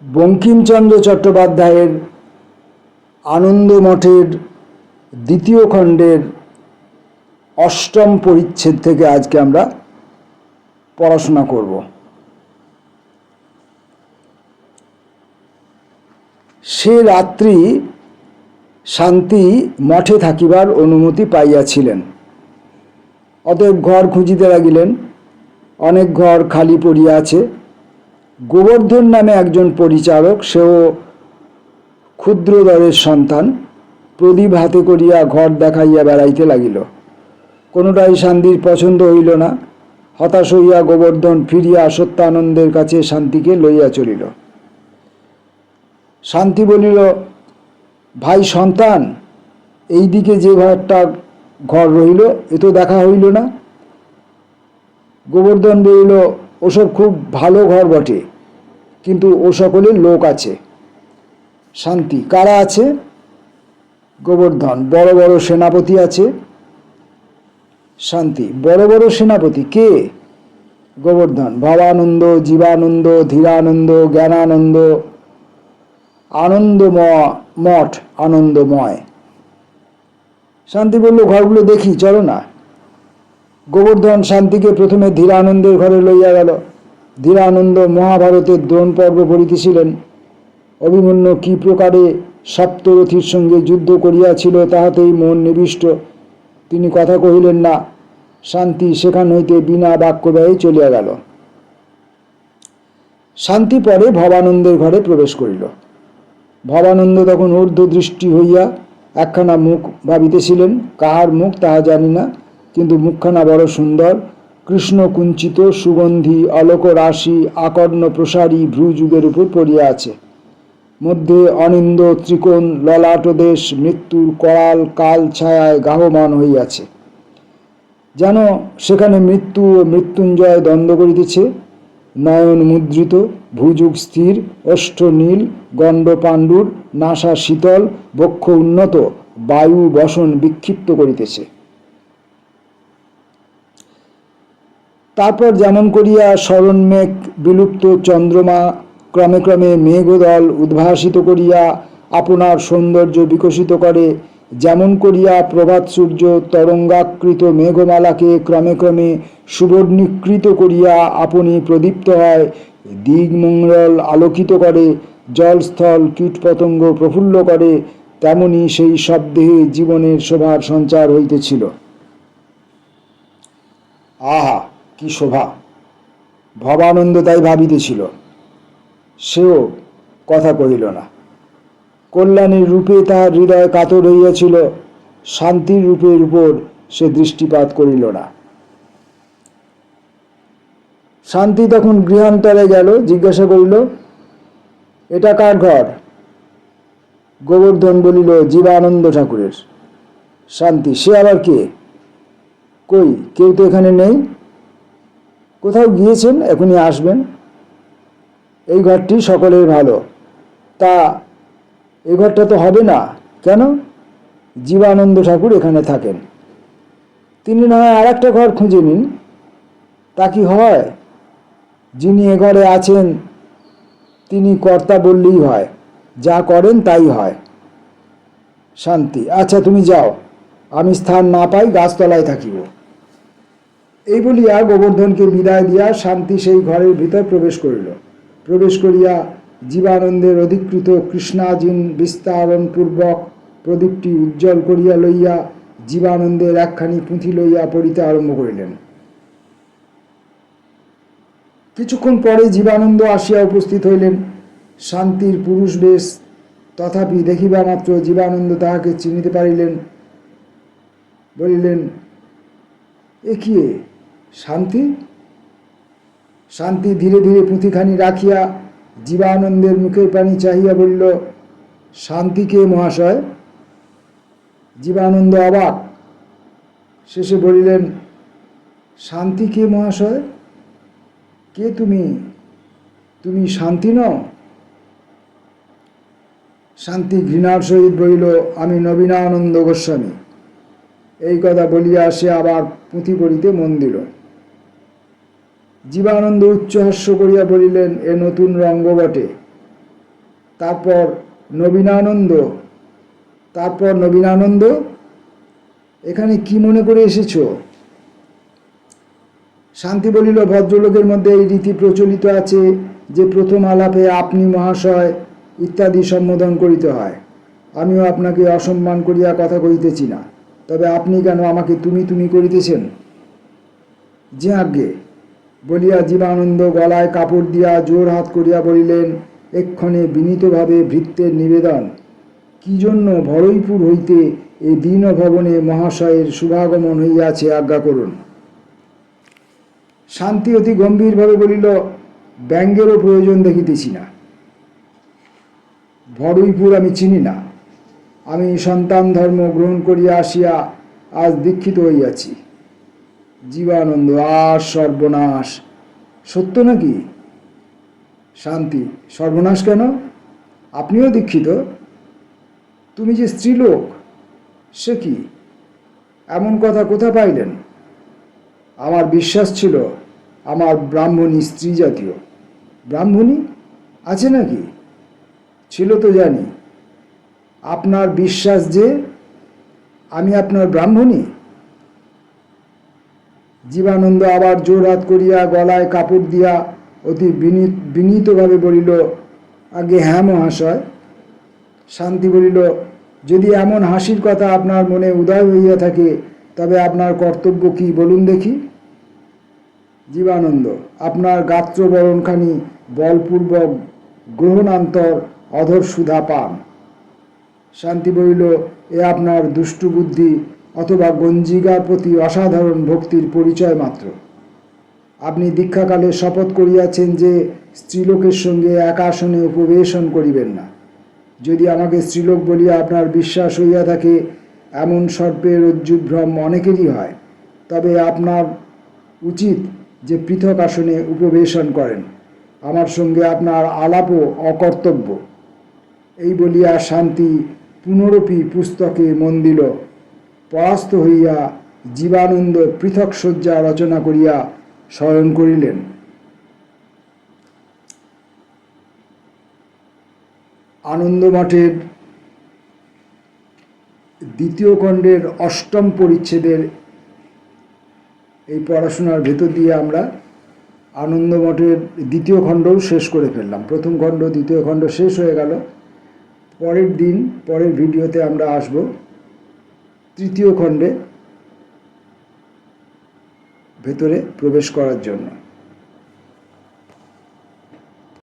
বঙ্কিমচন্দ্র চট্টোপাধ্যায়ের আনন্দমঠের দ্বিতীয় খণ্ডের অষ্টম পরিচ্ছেদ থেকে আজকে আমরা পড়াশোনা করব। সে রাত্রি শান্তি মঠে থাকিবার অনুমতি পাইয়াছিলেন। অতএব ঘর খুঁজিতে লাগিলেন। অনেক ঘর খালি পড়িয়া আছে। গোবর্ধন নামে একজন পরিচারক, সেও ক্ষুদ্রদরের সন্তান, প্রদীপ হাতে করিয়া ঘর দেখাইয়া বেড়াইতে লাগিল। কোনোটাই শান্তির পছন্দ হইল না। হতাশ হইয়া গোবর্ধন ফিরিয়া সত্যানন্দের কাছে শান্তিকে লইয়া চলিল। শান্তি বলিল, ভাই সন্তান, এই দিকে যে ঘর রইল এ তো দেখা হইল না। গোবর্ধন বলিল, ওসব খুব ভালো ঘর বটে, কিন্তু ও সকলের লোক আছে। শান্তি, কারা আছে? গোবর্ধন, বড় বড় সেনাপতি আছে। শান্তি, বড় বড় সেনাপতি কে? গোবর্ধন, ভবানন্দ, জীবানন্দ, ধীরানন্দ, জ্ঞানানন্দ, মঠ আনন্দময়। শান্তি বলল, ঘরগুলো দেখি, চলো না। গোবর্ধন শান্তিকে প্রথমে ধীরানন্দের ঘরে লইয়া গেল। ধীরানন্দ মহাভারতের দ্রোণ পর্ব পড়িতেছিলেন। অভিমন্যু কি প্রকারে সপ্তরথীর সঙ্গে যুদ্ধ করিয়াছিল তাহাতেই মন নিবিষ্ট। তিনি কথা কহিলেন না। শান্তি সেখান হইতে বিনা বাক্য ব্যয়ে চলিয়া গেল। শান্তি পরে ভবানন্দের ঘরে প্রবেশ করিল। ভবানন্দ তখন ঊর্ধ্বদৃষ্টি হইয়া একখানা মুখ ভাবিতেছিলেন। কাহার মুখ তাহা জানি না, কিন্তু মুখখানা বড় সুন্দর। কৃষ্ণ কুঞ্চিত, সুগন্ধি, অলোক রাশি, আকর্ণ প্রসারী ভ্রুযুগের উপর পড়িয়া আছে। মধ্যে অনিন্দ ত্রিকোণ ললাটদেশ মৃত্যুর করাল কাল ছায়ায় গাহমান হইয়াছে। যেন সেখানে মৃত্যু ও মৃত্যুঞ্জয় দ্বন্দ্ব করিতেছে। নয়ন মুদ্রিত, ভুজুগ স্থির, ওষ্ঠ নীল, গণ্ড পাণ্ডুর, নাসা শীতল, বক্ষ উন্নত, বায়ু বসন বিক্ষিপ্ত করিতেছে। তারপর যেমন করিয়া স্মরণ মেঘ বিলুপ্ত চন্দ্রমা ক্রমে ক্রমে মেঘদল উদ্ভাসিত করিয়া আপনার সৌন্দর্য বিকশিত করে, যেমন করিয়া প্রভাত সূর্য তরঙ্গাকৃত মেঘমালাকে ক্রমে ক্রমে সুবর্ণীকৃত করিয়া আপনি প্রদীপ্ত হয়, দিগমঙ্গল আলোকিত করে, জলস্থল কীটপতঙ্গ প্রফুল্ল করে, তেমনি সেই সব দেহে জীবনের শোভার সঞ্চার হইতেছিল। আহা, কি শোভা! ভবানন্দ তাই ভাবিতেছিল। সেও কথা কহিল না। কল্যাণীর রূপে তাহার হৃদয় কাতর হইয়াছিল। শান্তির রূপের উপর সে দৃষ্টিপাত করিল না। শান্তি তখন গৃহান্তরে গেল। জিজ্ঞাসা করিল, এটা কার ঘর? গোবর্ধন বলিল, জীবানন্দ ঠাকুরের। শান্তি, সে আবার কে? কই, কেউ তো এখানে নেই। কোথাও গিয়েছেন, এখনই আসবেন। এই ঘরটি সকলের ভালো। তা এই ঘরটা তো হবে না। কেন? জীবানন্দ ঠাকুর এখানে থাকেন। তিনি না হয় আর একটা ঘর খুঁজে নিন। তা কি হয়? যিনি এ ঘরে আছেন তিনি কর্তা বললেই হয়, যা করেন তাই হয়। শান্তি, আচ্ছা তুমি যাও, আমি স্থান না পাই গাছতলায় থাকিব। এই বলিয়া গোবর্ধনকে বিদায় দিয়া শান্তি সেই ঘরের ভিতর প্রবেশ করিল। প্রবেশ করিয়া জীবানন্দের অধিকৃত কৃষ্ণাজিন বিস্তারণ পূর্বক প্রদীপটি উজ্জ্বল করিয়া লইয়া জীবানন্দের একখানি পুঁথি লইয়া পড়িতে আরম্ভ করিলেন। কিছুক্ষণ পরে জীবানন্দ আসিয়া উপস্থিত হইলেন। শান্তির পুরুষ বেশ, তথাপি দেখিবা মাত্র জীবানন্দ তাহাকে চিনিতে পারিলেন। বলিলেন, এ কি শান্তি? শান্তি ধীরে ধীরে পুঁথিখানি রাখিয়া জীবানন্দের মুখের পানি চাহিয়া বলিল, শান্তি কে মহাশয়? জীবানন্দ অবাক। শেষে বলিলেন, শান্তি কে মহাশয়? কে তুমি? তুমি শান্তি নও? শান্তি ঘৃণার সহিত বলিল, আমি নবীনানন্দ গোস্বামী। এই কথা বলিয়া সে আবার পুঁথি পড়িতে মন দিল। জীবানন্দ উচ্চহাস্য করিয়া বলিলেন, এ নতুন রঙ্গ বটে। তারপর নবীনানন্দ। এখানে কি মনে করে এসেছো? শান্তি বলিল, ভদ্রলোকের মধ্যে এই রীতি প্রচলিত আছে যে প্রথম আলাপে আপনি মহাশয় ইত্যাদি সম্বোধন করিতে হয়। আমিও আপনাকে অসম্মান করিয়া কথা কহিতেছি না, তবে আপনি কেন আমাকে তুমি তুমি করিতেছেন? যে আজ্ঞে বলিয়া জীবানন্দ গলায় কাপড় দিয়া জোর হাত করিয়া বলিলেন, এক্ষণে বিনীতভাবে ভৃত্যের নিবেদন, কি জন্য ভরইপুর হইতে এই দীন ভবনে মহাশয়ের শুভাগমন হইয়াছে, আজ্ঞা করুন। শান্তি অতি গম্ভীরভাবে বলিল, ব্যঙ্গেরও প্রয়োজন দেখিতেছি না। ভরইপুর আমি চিনি না। আমি সন্তান ধর্ম গ্রহণ করিয়া আসিয়া আজ দীক্ষিত হইয়াছি। জীবানন্দ, আর সর্বনাশ! সত্য নাকি? শান্তি, সর্বনাশ কেন? আপনিও দীক্ষিত? তুমি যে স্ত্রীলোক, সে কি? এমন কথা কোথা পাইলেন? আমার বিশ্বাস ছিল আমার ব্রাহ্মণী স্ত্রী জাতীয়। ব্রাহ্মণী আছে নাকি? ছিল তো জানি। আপনার বিশ্বাস যে আমি আপনার ব্রাহ্মণী? জীবানন্দ আবার জোর হাত করিয়া গলায় কাপড় দিয়া অতি বিনীতভাবে বলিল, আগে হ্যাঁ মহাশয়। শান্তি বলিল, যদি এমন হাসির কথা আপনার মনে উদয় হইয়া থাকে, তবে আপনার কর্তব্য কি বলুন দেখি? জীবানন্দ, আপনার গাত্রবরণখানি বলপূর্বক গ্রহণান্তর অধর সুধা পান। শান্তি বলিল, এ আপনার দুষ্টু বুদ্ধি অথবা গঞ্জিকার প্রতি অসাধারণ ভক্তির পরিচয় মাত্র। আপনি দীক্ষাকালে শপথ করিয়াছেন যে স্ত্রীলোকের সঙ্গে এক আসনে উপবেশন করিবেন না। যদি আমাকে স্ত্রীলোক বলিয়া আপনার বিশ্বাস হইয়া থাকে, এমন সর্পের রজ্জুভ্রম অনেকেরই হয়, তবে আপনার উচিত যে পৃথক আসনে উপবেশন করেন। আমার সঙ্গে আপনার আলাপও অকর্তব্য। এই বলিয়া শান্তি পুনরপি পুস্তকে মন দিল। পরাস্ত হইয়া জীবানন্দ পৃথক শয্যা রচনা করিয়া শয়ন করিলেন। আনন্দমঠের দ্বিতীয় খণ্ডের অষ্টম পরিচ্ছেদের এই পড়াশোনার ভেতর দিয়ে আমরা আনন্দমঠের দ্বিতীয় খণ্ডও শেষ করে ফেললাম। প্রথম খণ্ড দ্বিতীয় খণ্ড শেষ হয়ে গেল। পরের ভিডিওতে আমরা আসব তৃতীয় খণ্ডে ভেতরে প্রবেশ করার জন্য।